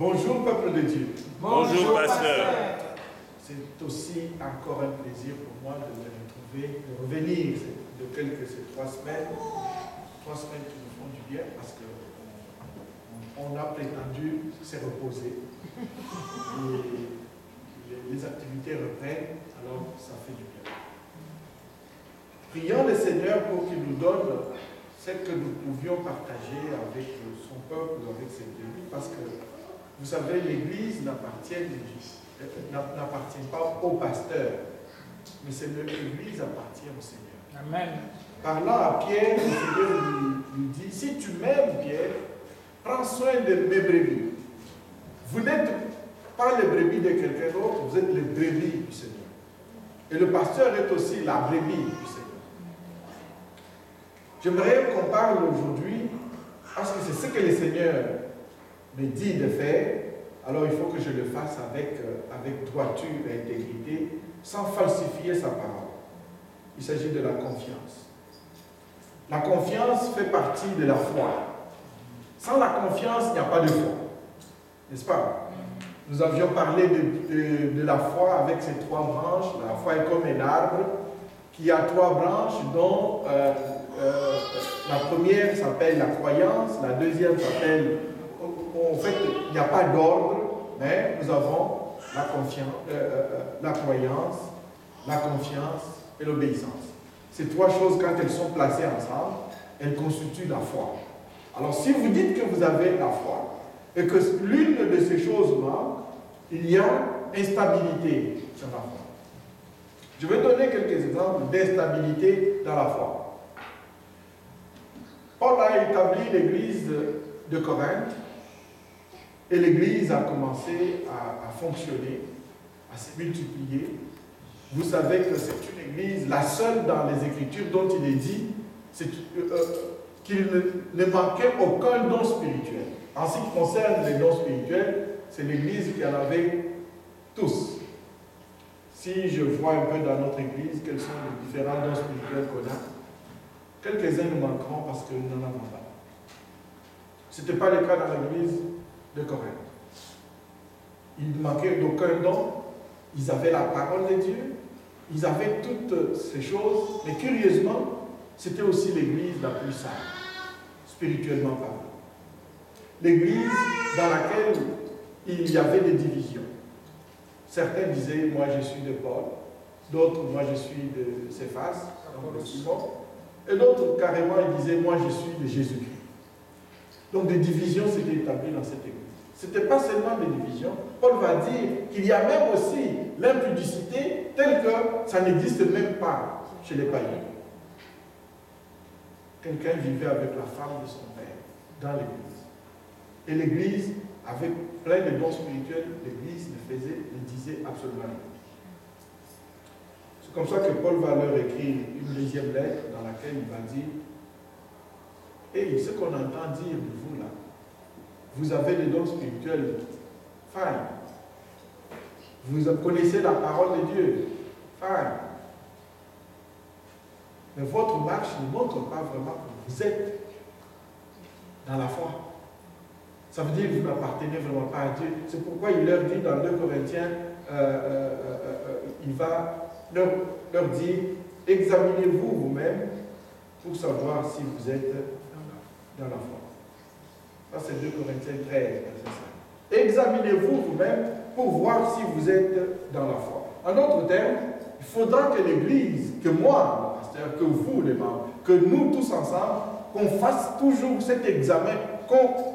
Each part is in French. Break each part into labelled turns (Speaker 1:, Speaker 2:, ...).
Speaker 1: Bonjour peuple de Dieu.
Speaker 2: Bonjour pasteur.
Speaker 1: C'est aussi encore un plaisir pour moi de me retrouver, de revenir de ces 3 semaines. 3 semaines qui nous font du bien parce qu'on a prétendu se reposer. Et les activités reprennent, alors ça fait du bien. Prions le Seigneur pour qu'il nous donne ce que nous pouvions partager avec son peuple, avec ses brebis, parce que vous savez, l'Église n'appartient pas au pasteur, mais c'est l'Église appartient au Seigneur.
Speaker 2: Amen.
Speaker 1: Parlant à Pierre, le Seigneur lui dit, si tu m'aimes, Pierre, prends soin de mes brebis. Vous n'êtes pas les brebis de quelqu'un d'autre, vous êtes les brebis du Seigneur. Et le pasteur est aussi la brebis du Seigneur. J'aimerais qu'on parle aujourd'hui, parce que c'est ce que le Seigneur me dit de faire, alors il faut que je le fasse avec droiture et intégrité, sans falsifier sa parole. Il s'agit de la confiance. La confiance fait partie de la foi. Sans la confiance, il n'y a pas de foi. N'est-ce pas? Nous avions parlé de la foi avec ses 3 branches. La foi est comme un arbre qui a 3 branches, dont la première s'appelle la croyance, la deuxième s'appelle... En fait, il n'y a pas d'ordre, mais nous avons la croyance, la confiance et l'obéissance. Ces 3 choses, quand elles sont placées ensemble, elles constituent la foi. Alors, si vous dites que vous avez la foi et que l'une de ces choses manque, il y a instabilité dans la foi. Je vais donner quelques exemples d'instabilité dans la foi. Paul a établi l'église de Corinthe et l'église a commencé à fonctionner, à se multiplier. Vous savez que c'est une église, la seule dans les Écritures dont il est dit qu'il ne manquait aucun don spirituel. En ce qui concerne les dons spirituels, c'est l'église qui en avait tous. Si je vois un peu dans notre église quels sont les différents dons spirituels qu'on a, quelques-uns nous manqueront parce que nous n'en avons pas. Ce n'était pas le cas dans l'église de Corinthe. Il ne manquait d'aucun don. Ils avaient la parole de Dieu. Ils avaient toutes ces choses. Mais curieusement, c'était aussi l'église la plus sage, spirituellement parlant. L'église dans laquelle il y avait des divisions. Certains disaient, moi je suis de Paul. D'autres, moi je suis de Céphas, donc de Simon. Et d'autres, carrément, ils disaient, moi je suis de Jésus-Christ. Donc des divisions s'étaient établies dans cette église. Ce n'était pas seulement des divisions. Paul va dire qu'il y a même aussi l'impudicité telle que ça n'existe même pas chez les païens. Quelqu'un vivait avec la femme de son père dans l'église. Et l'église, avec plein de dons spirituels, l'église ne disait absolument rien. C'est comme ça que Paul va leur écrire une deuxième lettre dans laquelle il va dire « Hey, ce qu'on entend dire de vous là, vous avez des dons spirituels, fine. Vous connaissez la parole de Dieu, fine. Mais votre marche ne montre pas vraiment que vous êtes dans la foi. Ça veut dire que vous n'appartenez vraiment pas à Dieu. C'est pourquoi il leur dit dans 2 Corinthiens, il va leur dire, examinez-vous vous-même pour savoir si vous êtes dans la foi. Ça c'est 2 Corinthiens 13, verset 5. Examinez-vous vous-même pour voir si vous êtes dans la foi. En d'autres termes, il faudra que l'Église, que moi, le pasteur, que vous les membres, que nous tous ensemble, qu'on fasse toujours cet examen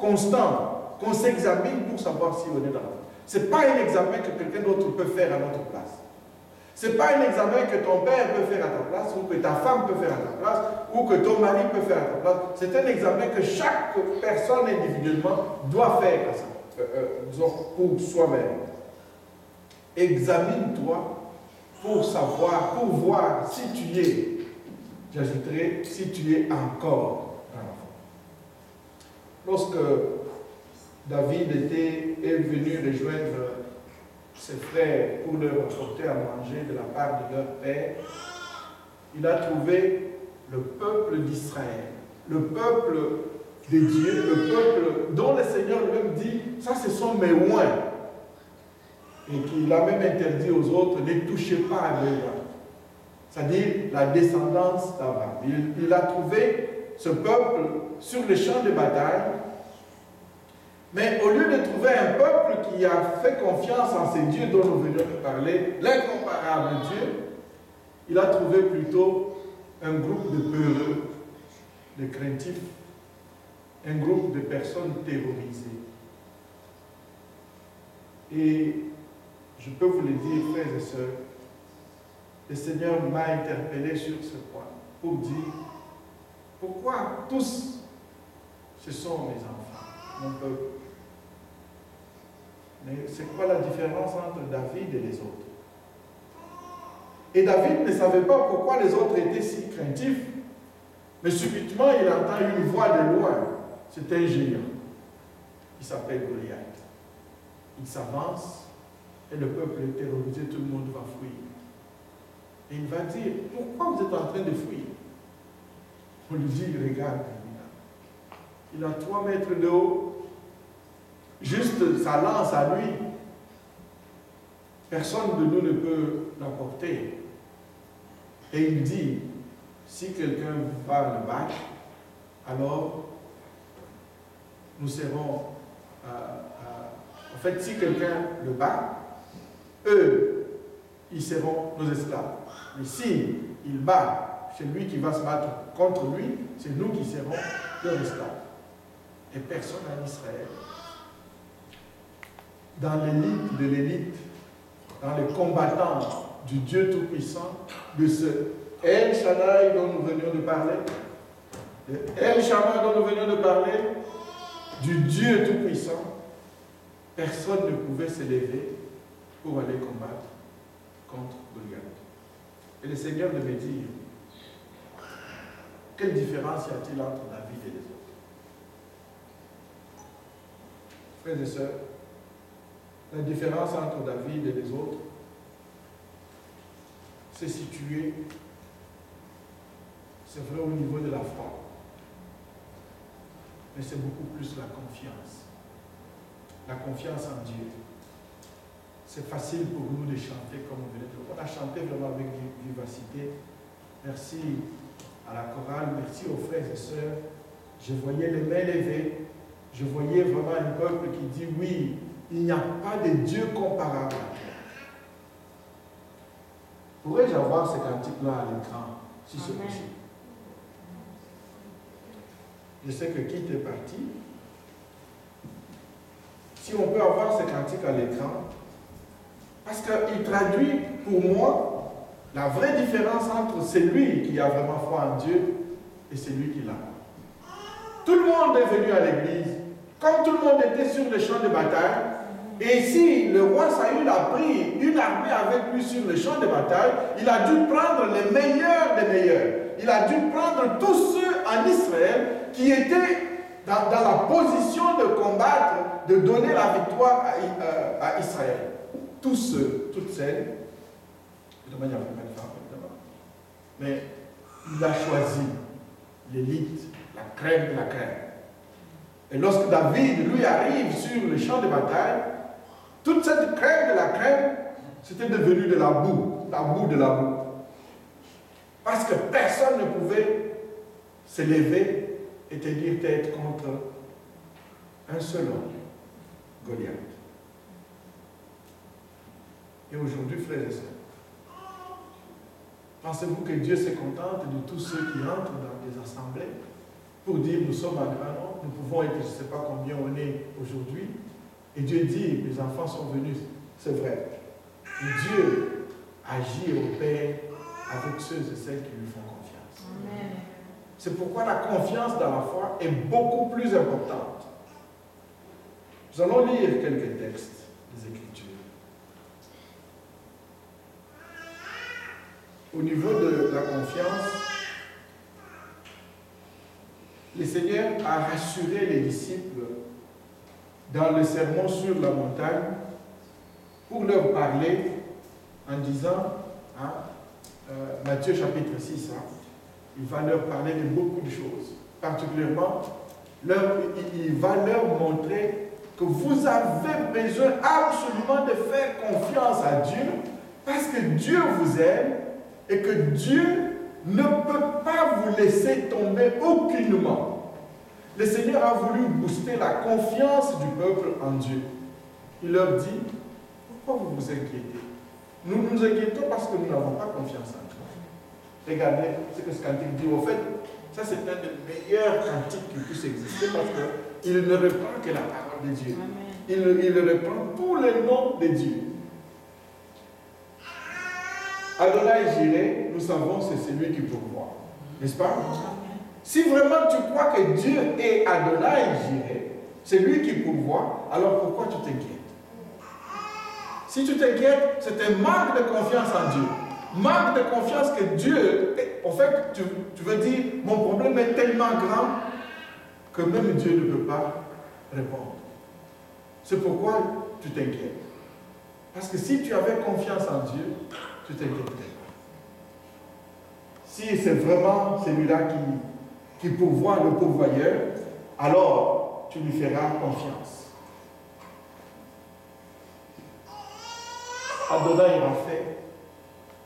Speaker 1: constant, qu'on s'examine pour savoir si on est dans la foi. Ce n'est pas un examen que quelqu'un d'autre peut faire à notre place. Ce n'est pas un examen que ton père peut faire à ta place, ou que ta femme peut faire à ta place, ou que ton mari peut faire à ta place. C'est un examen que chaque personne individuellement doit faire pour soi-même. Examine-toi pour savoir, pour voir si tu es, j'ajouterai, si tu es encore dans la foi. Lorsque David est venu rejoindre ses frères pour leur apporter à manger de la part de leur père, il a trouvé le peuple d'Israël, le peuple de Dieu, le peuple dont le Seigneur lui-même dit, ça ce sont sont mes oins. Et qu'il a même interdit aux autres, ne touchez pas à leurs oins. C'est-à-dire la descendance d'Abraham. Il a trouvé ce peuple sur les champs de bataille, mais au lieu de trouver un peuple qui a fait confiance en ces dieux dont nous venions de parler, l'incomparable Dieu, il a trouvé plutôt un groupe de peureux, de craintifs, un groupe de personnes terrorisées. Et je peux vous le dire, frères et sœurs, le Seigneur m'a interpellé sur ce point pour dire pourquoi tous ce sont mes enfants, mon peuple. Mais c'est quoi la différence entre David et les autres? Et David ne savait pas pourquoi les autres étaient si craintifs. Mais subitement, il entend une voix de loin. C'est un géant. Il s'appelle Goliath. Il s'avance et le peuple est terrorisé, tout le monde va fuir. Et il va dire, pourquoi vous êtes en train de fuir? On lui dit, regarde, il a 3 mètres de haut, juste sa lance à lui. Personne de nous ne peut l'emporter. Et il dit, si quelqu'un va le battre, alors nous serons... en fait, si quelqu'un le bat, eux, ils seront nos esclaves. Mais si il bat celui qui va se battre contre lui, c'est nous qui serons leurs esclaves. Et personne en Israël, dans l'élite de l'élite, dans les combattants du Dieu Tout-Puissant, de ce El Shaddai dont nous venions de parler, de El Shaddai dont nous venions de parler, du Dieu Tout-Puissant, personne ne pouvait s'élever pour aller combattre contre Goliath. Et le Seigneur devait dire, quelle différence y a-t-il entre David et les autres? Frères et sœurs, la différence entre David et les autres, c'est situé, c'est vrai au niveau de la foi, mais c'est beaucoup plus la confiance. La confiance en Dieu. C'est facile pour nous de chanter comme on venait de le voir. On a chanté vraiment avec vivacité. Merci à la chorale, merci aux frères et sœurs. Je voyais les mains levées. Je voyais vraiment un peuple qui dit oui, il n'y a pas de Dieu comparable à toi. Pourrais-je avoir ce cantique-là à l'écran, si c'est possible? Je sais que Kit est parti. Si on peut avoir ce cantique à l'écran, parce qu'il traduit pour moi la vraie différence entre celui qui a vraiment foi en Dieu et celui qui l'a. Tout le monde est venu à l'église, comme tout le monde était sur le champ de bataille. Et si le roi Saül a pris une armée avec lui sur le champ de bataille, il a dû prendre les meilleurs des meilleurs. Il a dû prendre tous ceux en Israël qui étaient dans la position de combattre, de donner la victoire à Israël. Tous ceux, toutes celles, évidemment il y avait même femmes, évidemment, mais il a choisi l'élite, la crème de la crème. Et lorsque David, lui, arrive sur le champ de bataille, toute cette crème de la crème, c'était devenu de la boue de la boue. Parce que personne ne pouvait se lever et tenir tête contre un seul homme, Goliath. Et aujourd'hui, frères et sœurs, pensez-vous que Dieu se contente de tous ceux qui entrent dans des assemblées pour dire nous sommes un grand nombre, nous pouvons être, je ne sais pas combien on est aujourd'hui, et Dieu dit les enfants sont venus, c'est vrai. Et Dieu agit et opère avec ceux et celles qui lui font confiance. Amen. C'est pourquoi la confiance dans la foi est beaucoup plus importante. Nous allons lire quelques textes des Écritures. Au niveau de la confiance, le Seigneur a rassuré les disciples dans le sermon sur la montagne pour leur parler en disant, Matthieu chapitre 6, il va leur parler de beaucoup de choses. Particulièrement, il va leur montrer que vous avez besoin absolument de faire confiance à Dieu parce que Dieu vous aime et que Dieu ne peut pas vous laisser tomber aucunement. Le Seigneur a voulu booster la confiance du peuple en Dieu. Il leur dit, pourquoi vous vous inquiétez? Nous nous inquiétons parce que nous n'avons pas confiance en Dieu. Regardez ce que ce cantique dit. Au fait, ça c'est un des meilleurs cantiques qui puisse exister parce qu'il ne reprend que la parole de Dieu. Il reprend tous les noms de Dieu. Adonai Jireh, nous savons, c'est celui qui pourvoit. N'est-ce pas? Si vraiment tu crois que Dieu est Adonai Jireh, c'est lui qui pourvoit, alors pourquoi tu t'inquiètes? Si tu t'inquiètes, c'est un manque de confiance en Dieu. Manque de confiance que Dieu, en fait, tu veux dire, mon problème est tellement grand que même Dieu ne peut pas répondre. C'est pourquoi tu t'inquiètes. Parce que si tu avais confiance en Dieu, tu t'inquièterais pas. Si c'est vraiment celui-là qui pourvoit le pourvoyeur, alors tu lui feras confiance. Adonai Rapha,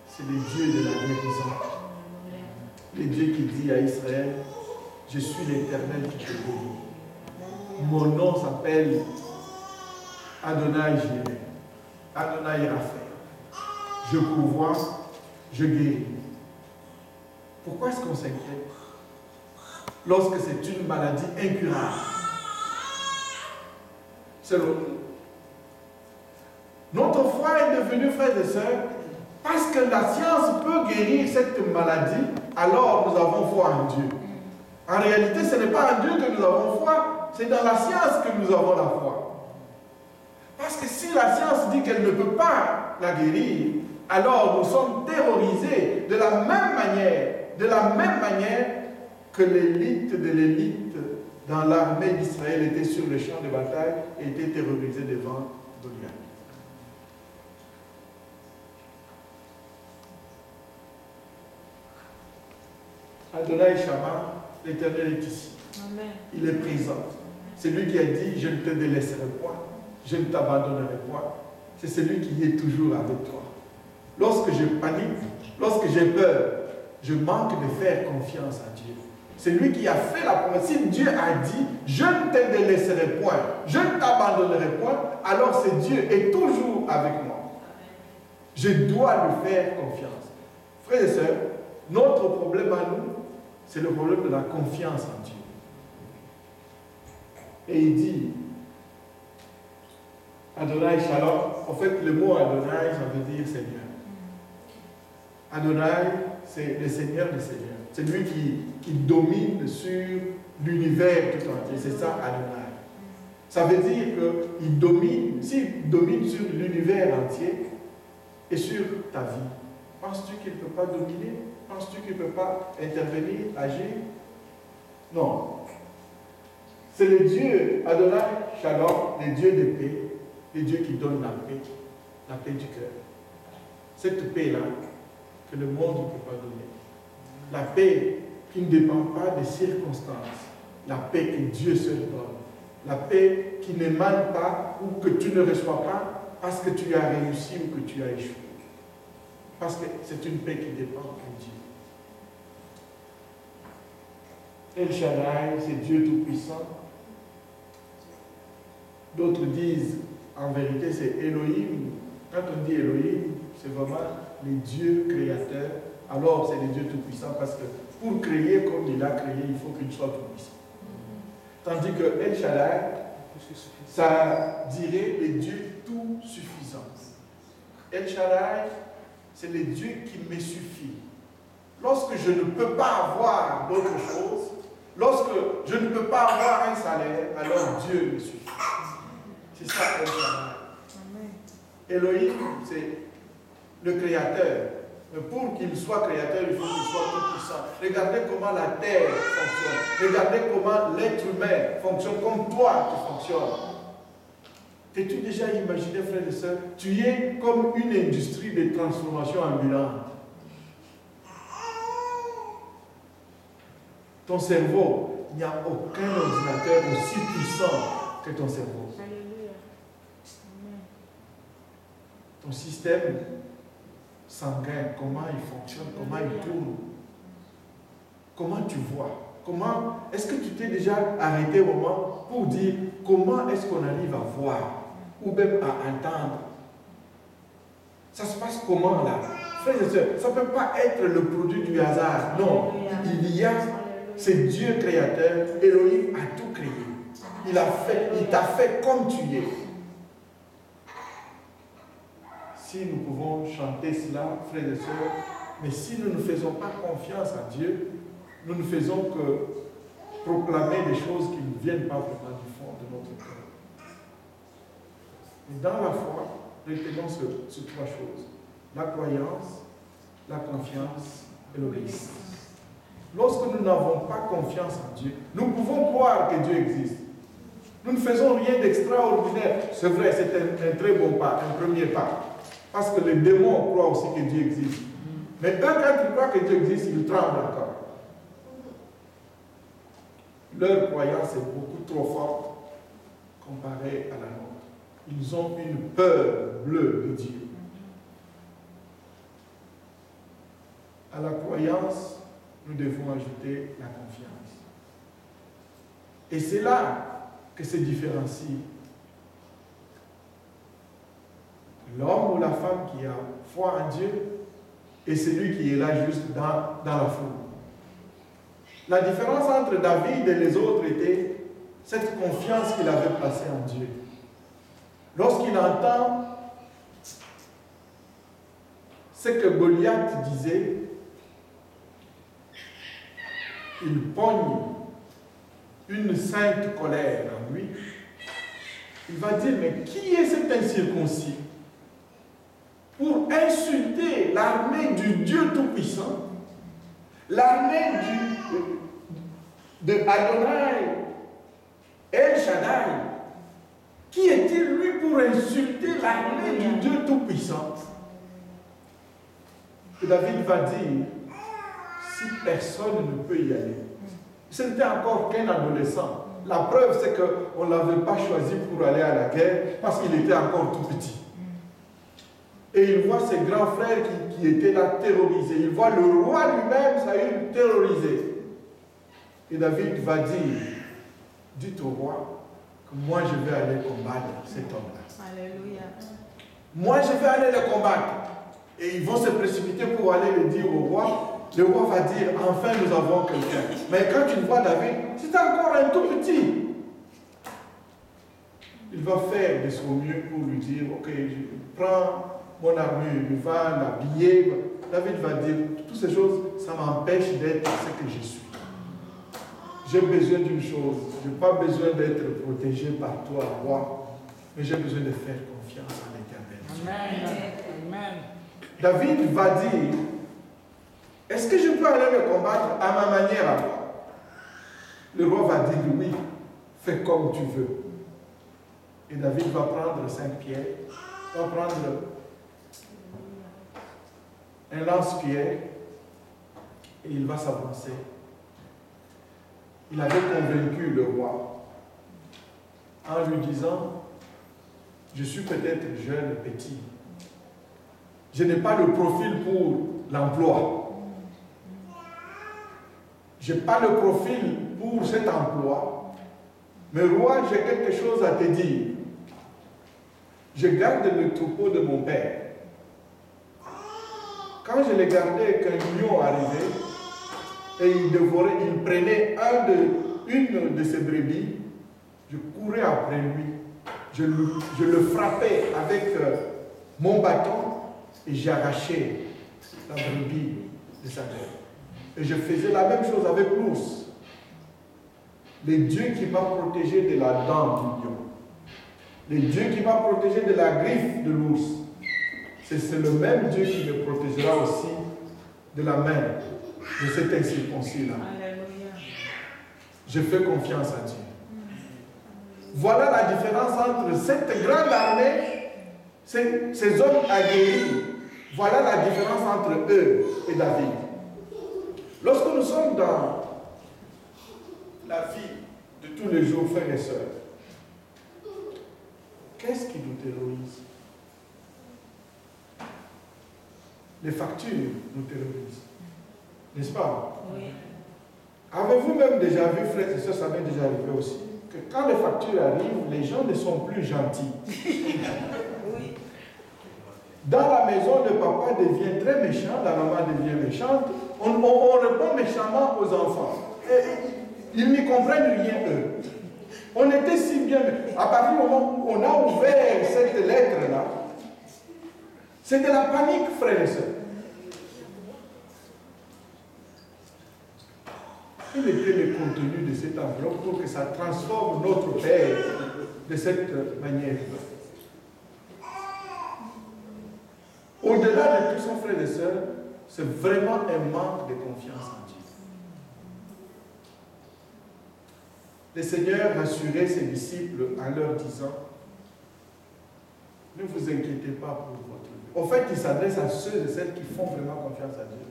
Speaker 1: c'est le Dieu de la guérison. Le Dieu qui dit à Israël, je suis l'Éternel qui te guérit. Mon nom s'appelle Adonai Jireh, Adonai Rapha. Je pourvois, je guéris. Pourquoi est-ce qu'on s'inquiète lorsque c'est une maladie incurable? Selon nous. Notre foi est devenue, frères et sœurs, parce que la science peut guérir cette maladie, alors nous avons foi en Dieu. En réalité, ce n'est pas en Dieu que nous avons foi, c'est dans la science que nous avons la foi. Parce que si la science dit qu'elle ne peut pas la guérir, alors nous sommes terrorisés de la même manière que l'élite de l'élite dans l'armée d'Israël était sur le champ de bataille et était terrorisée devant Goliath. Adonai Shammah, l'Éternel est ici. Amen. Il est présent. C'est lui qui a dit, je ne te délaisserai point, je ne t'abandonnerai point. C'est celui qui est toujours avec toi. Lorsque je panique, lorsque j'ai peur, je manque de faire confiance à Dieu. C'est lui qui a fait la promesse. Si Dieu a dit, je ne te délaisserai point, je ne t'abandonnerai point, alors c'est Dieu est toujours avec moi. Je dois lui faire confiance. Frères et sœurs, notre problème à nous, c'est le problème de la confiance en Dieu. Et il dit, Adonai Shalom, en fait le mot Adonai, ça veut dire Seigneur. Adonai, c'est le Seigneur des Seigneurs. C'est lui qui domine sur l'univers tout entier. C'est ça Adonai. Ça veut dire qu'il domine, s'il domine sur l'univers entier et sur ta vie, penses-tu qu'il ne peut pas dominer? Penses-tu qu'il ne peut pas intervenir, agir? Non. C'est le Dieu, Adonai Shalom, le Dieu de paix, le Dieu qui donne la paix du cœur. Cette paix-là, que le monde ne peut pas donner. La paix qui ne dépend pas des circonstances. La paix que Dieu seul donne. La paix qui n'émane pas ou que tu ne reçois pas parce que tu as réussi ou que tu as échoué. Parce que c'est une paix qui dépend de Dieu. El Shaddai, c'est Dieu Tout-Puissant. D'autres disent, en vérité, c'est Elohim. Quand on dit Elohim, c'est vraiment les dieux créateurs. Alors, c'est les dieux Tout-Puissants parce que pour créer comme il a créé, il faut qu'il soit Tout-Puissant. Tandis que El Shaddai, ça dirait les dieux tout-suffisants. El Shaddai, c'est le Dieu qui me suffit. Lorsque je ne peux pas avoir d'autre chose, lorsque je ne peux pas avoir un salaire, alors Dieu me suffit. C'est ça El Shaddai. Elohim, c'est le créateur. Mais pour qu'il soit créateur, il faut qu'il soit tout puissant. Regardez comment la terre fonctionne. Regardez comment l'être humain fonctionne, comme toi tu fonctionnes. T'es-tu déjà imaginé, frères et sœurs, tu es comme une industrie de transformation ambulante. Ton cerveau, il n'y a aucun ordinateur aussi puissant que ton cerveau.
Speaker 2: Alléluia.
Speaker 1: Ton système sanguin, comment il fonctionne, comment il tourne, comment tu vois, comment, est-ce que tu t'es déjà arrêté au moment pour dire comment est-ce qu'on arrive à voir ou même à entendre? Ça se passe comment là? Frères et sœurs, ça ne peut pas être le produit du hasard. Non, il y a, c'est Dieu créateur, Elohim a tout créé. Il t'a fait comme tu es. Si nous pouvons chanter cela, frères et sœurs, mais si nous ne faisons pas confiance à Dieu, nous ne faisons que proclamer des choses qui ne viennent pas vraiment du fond de notre cœur. Et dans la foi, retenons ces trois choses. La croyance, la confiance et l'obéissance. Lorsque nous n'avons pas confiance en Dieu, nous pouvons croire que Dieu existe. Nous ne faisons rien d'extraordinaire. C'est vrai, c'est un très bon pas, un premier pas. Parce que les démons croient aussi que Dieu existe. Mais eux, quand ils croient que Dieu existe, ils tremblent encore. Leur croyance est beaucoup trop forte comparée à la nôtre. Ils ont une peur bleue de Dieu. À la croyance, nous devons ajouter la confiance. Et c'est là que se différencie l'homme ou la femme qui a foi en Dieu et celui qui est là juste dans la foule. La différence entre David et les autres était cette confiance qu'il avait placée en Dieu. Lorsqu'il entend ce que Goliath disait, il pogne une sainte colère en lui. Il va dire, mais qui est cet incirconcis pour insulter l'armée du Dieu Tout-Puissant, l'armée de Adonai, El Shaddai? Qui est-il lui pour insulter l'armée du Dieu Tout-Puissant? Et David va dire, si personne ne peut y aller, ce n'était encore qu'un adolescent. La preuve, c'est qu'on ne l'avait pas choisi pour aller à la guerre parce qu'il était encore tout petit. Et il voit ses grands frères qui étaient là terrorisés. Il voit le roi lui-même, ça a eu terrorisé. Et David va dire, dites au roi que moi je vais aller combattre cet homme-là.
Speaker 2: Alléluia.
Speaker 1: Moi je vais aller le combattre. Et ils vont se précipiter pour aller le dire au roi. Le roi va dire, enfin nous avons quelqu'un. Mais quand tu vois David, c'est encore un tout petit. Il va faire de son mieux pour lui dire, ok, je prends mon armure, il va l'habiller. David va dire, toutes ces choses, ça m'empêche d'être ce que je suis. J'ai besoin d'une chose, je n'ai pas besoin d'être protégé par toi, roi, mais j'ai besoin de faire confiance en l'Éternel.
Speaker 2: Amen. Amen.
Speaker 1: David va dire, est-ce que je peux aller le combattre à ma manière à moi? Le roi va dire, oui, fais comme tu veux. Et David va prendre 5 pierres, va prendre un lance-pierre et il va s'avancer. Il avait convaincu le roi en lui disant, je suis peut-être jeune, petit. Je n'ai pas le profil pour l'emploi. Je n'ai pas le profil pour cet emploi. Mais roi, j'ai quelque chose à te dire. Je garde le troupeau de mon père. Quand je l'ai gardé, qu'un lion arrivait, et il dévorait, il prenait une de ses brebis, je courais après lui. Je le frappais avec mon bâton et j'arrachais la brebis de sa tête. Et je faisais la même chose avec l'ours. Le Dieu qui m'a protégé de la dent du lion, le Dieu qui m'a protégé de la griffe de l'ours, c'est le même Dieu qui me protégera aussi de la main de cet incirconcis-là. Je fais confiance à Dieu. Voilà la différence entre cette grande armée, ces hommes aguerris. Voilà la différence entre eux et David. Lorsque nous sommes dans la vie de tous les jours, frères et sœurs, qu'est-ce qui nous terrorise? Les factures nous terrorisent. N'est-ce pas?
Speaker 2: Oui.
Speaker 1: Avez-vous même déjà vu, frères et sœurs, ça m'est déjà arrivé aussi, que quand les factures arrivent, les gens ne sont plus gentils.
Speaker 2: Oui.
Speaker 1: Dans la maison, le papa devient très méchant, la maman devient méchante, on répond méchamment aux enfants. Et ils n'y comprennent rien, eux. On était si bien, à partir du moment où on a ouvert cette lettre-là, c'est de la panique, frères et sœurs. Quel était le contenu de cette enveloppe pour que ça transforme notre Père de cette manière? Au-delà de tout ça, frères et sœurs, c'est vraiment un manque de confiance en Dieu. Le Seigneur rassurait ses disciples en leur disant, ne vous inquiétez pas pour votre vie. En fait, il s'adresse à ceux et celles qui font vraiment confiance à Dieu.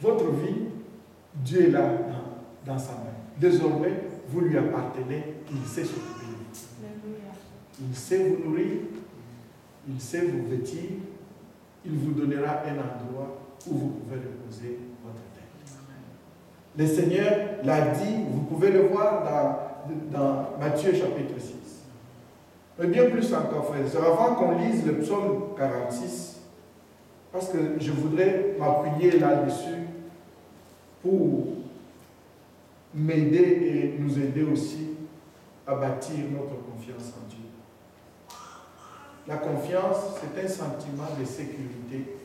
Speaker 1: Votre vie, Dieu est là dans sa main. Désormais, vous lui appartenez, il sait s'occuper de vous. Il sait vous nourrir, il sait vous vêtir, il vous donnera un endroit où vous pouvez reposer votre tête. Le Seigneur l'a dit, vous pouvez le voir dans Matthieu chapitre 6. Mais bien plus encore, frères et sœurs, avant qu'on lise le psaume 46, parce que je voudrais m'appuyer là-dessus pour m'aider et nous aider aussi à bâtir notre confiance en Dieu. La confiance, c'est un sentiment de sécurité,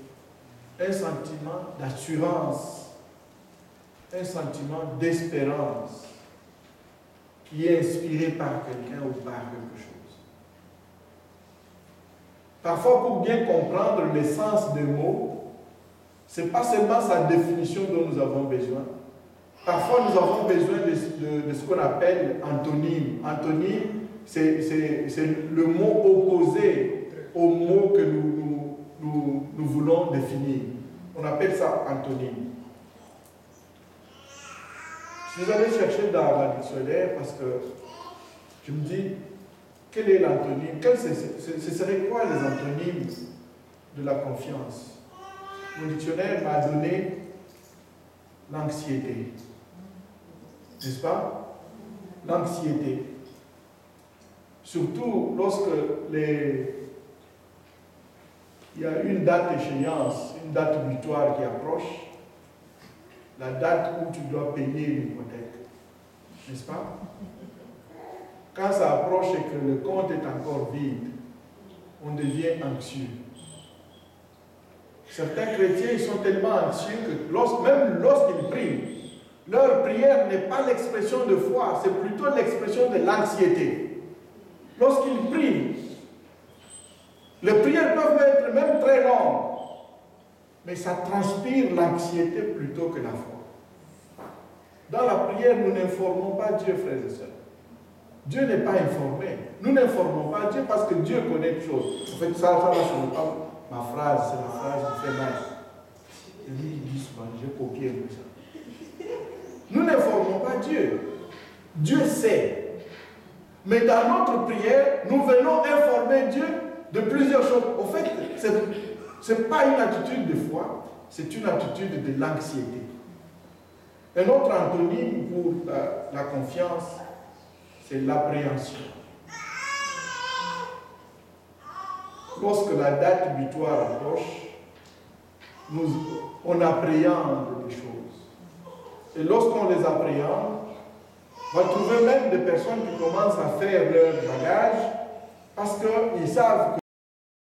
Speaker 1: un sentiment d'assurance, un sentiment d'espérance qui est inspiré par quelqu'un ou par quelque chose. Parfois, pour bien comprendre l'essence des mots, ce n'est pas seulement sa définition dont nous avons besoin. Parfois, nous avons besoin de ce qu'on appelle antonyme. Antonyme, c'est le mot opposé au mot que nous voulons définir. On appelle ça antonyme. Si vous allez chercher dans la dictionnaire, parce que je me dis, quel est l'antonyme? Ce serait quoi les antonymes de la confiance? Mon dictionnaire m'a donné l'anxiété. N'est-ce pas? L'anxiété. Surtout lorsque il y a une date échéance, une date butoir qui approche, la date où tu dois payer l'hypothèque. N'est-ce pas? Quand ça approche et que le compte est encore vide, on devient anxieux. Certains chrétiens ils sont tellement anxieux que même lorsqu'ils prient, leur prière n'est pas l'expression de foi, c'est plutôt l'expression de l'anxiété. Lorsqu'ils prient, les prières peuvent être même très longues, mais ça transpire l'anxiété plutôt que la foi. Dans la prière, nous n'informons pas Dieu, frères et sœurs. Dieu n'est pas informé. Nous n'informons pas Dieu parce que Dieu connaît les choses. En fait, ça ce n'est pas ma phrase, c'est la phrase qui fait mal. Et lui, il dit souvent, j'ai copié un peu ça. Nous n'informons pas Dieu. Dieu sait. Mais dans notre prière, nous venons informer Dieu de plusieurs choses. En fait, ce n'est pas une attitude de foi, c'est une attitude de l'anxiété. Un autre antonyme pour la confiance, c'est l'appréhension. Lorsque la date butoir approche, on appréhende des choses. Et lorsqu'on les appréhende, on va trouver même des personnes qui commencent à faire leur bagage parce qu'ils savent que